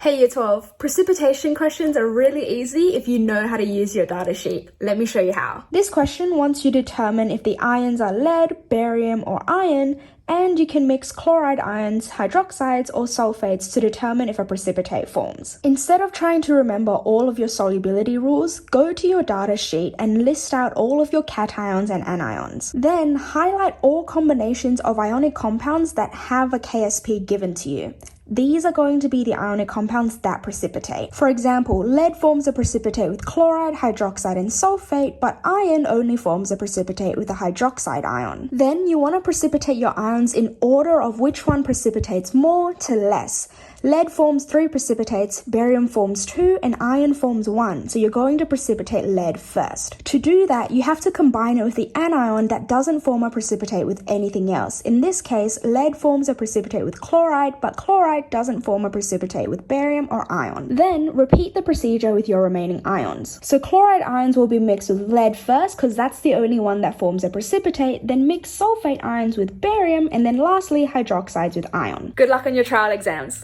Hey Year 12, precipitation questions are really easy if you know how to use your data sheet. Let me show you how. This question wants you to determine if the ions are lead, barium, or iron, and you can mix chloride ions, hydroxides, or sulfates to determine if a precipitate forms. Instead of trying to remember all of your solubility rules, go to your data sheet and list out all of your cations and anions. Then highlight all combinations of ionic compounds that have a KSP given to you. These are going to be the ionic compounds that precipitate. For example, lead forms a precipitate with chloride, hydroxide, and sulfate, but iron only forms a precipitate with a hydroxide ion. Then you want to precipitate your ions in order of which one precipitates more to less. Lead forms 3 precipitates, barium forms 2, and iron forms 1, so you're going to precipitate lead first. To do that, you have to combine it with the anion that doesn't form a precipitate with anything else. In this case, lead forms a precipitate with chloride, but chloride doesn't form a precipitate with barium or iron. Then repeat the procedure with your remaining ions. So chloride ions will be mixed with lead first because that's the only one that forms a precipitate, then mix sulfate ions with barium, and then lastly hydroxides with iron. Good luck on your trial exams.